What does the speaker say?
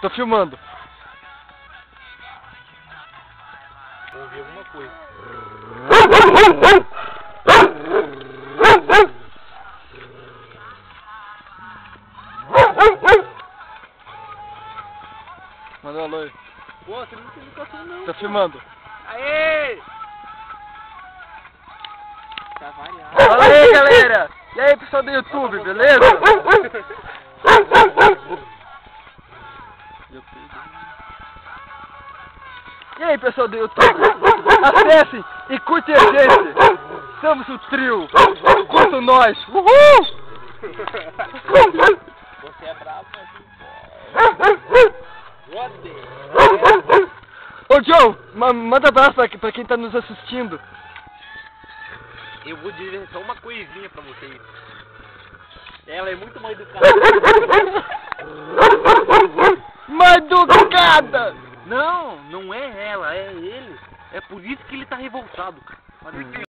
Tô filmando. Vou ouvir alguma coisa. Manda um alô aí. Pô, você não tem educação não. Tô filmando. Aê! Tá variado. Fala aí, galera! E aí, pessoal do YouTube, beleza? E aí, pessoal do YouTube? Acessem e curtem a gente! Somos o trio! Curtam nós! Uhul! Você é bravo, mas Ô, Joe, manda abraço pra quem tá nos assistindo. eu vou dizer só uma coisinha pra vocês. Ela é muito mal educada. Mal educada! Não, não é ela, é ele. É por isso que ele tá revoltado, cara.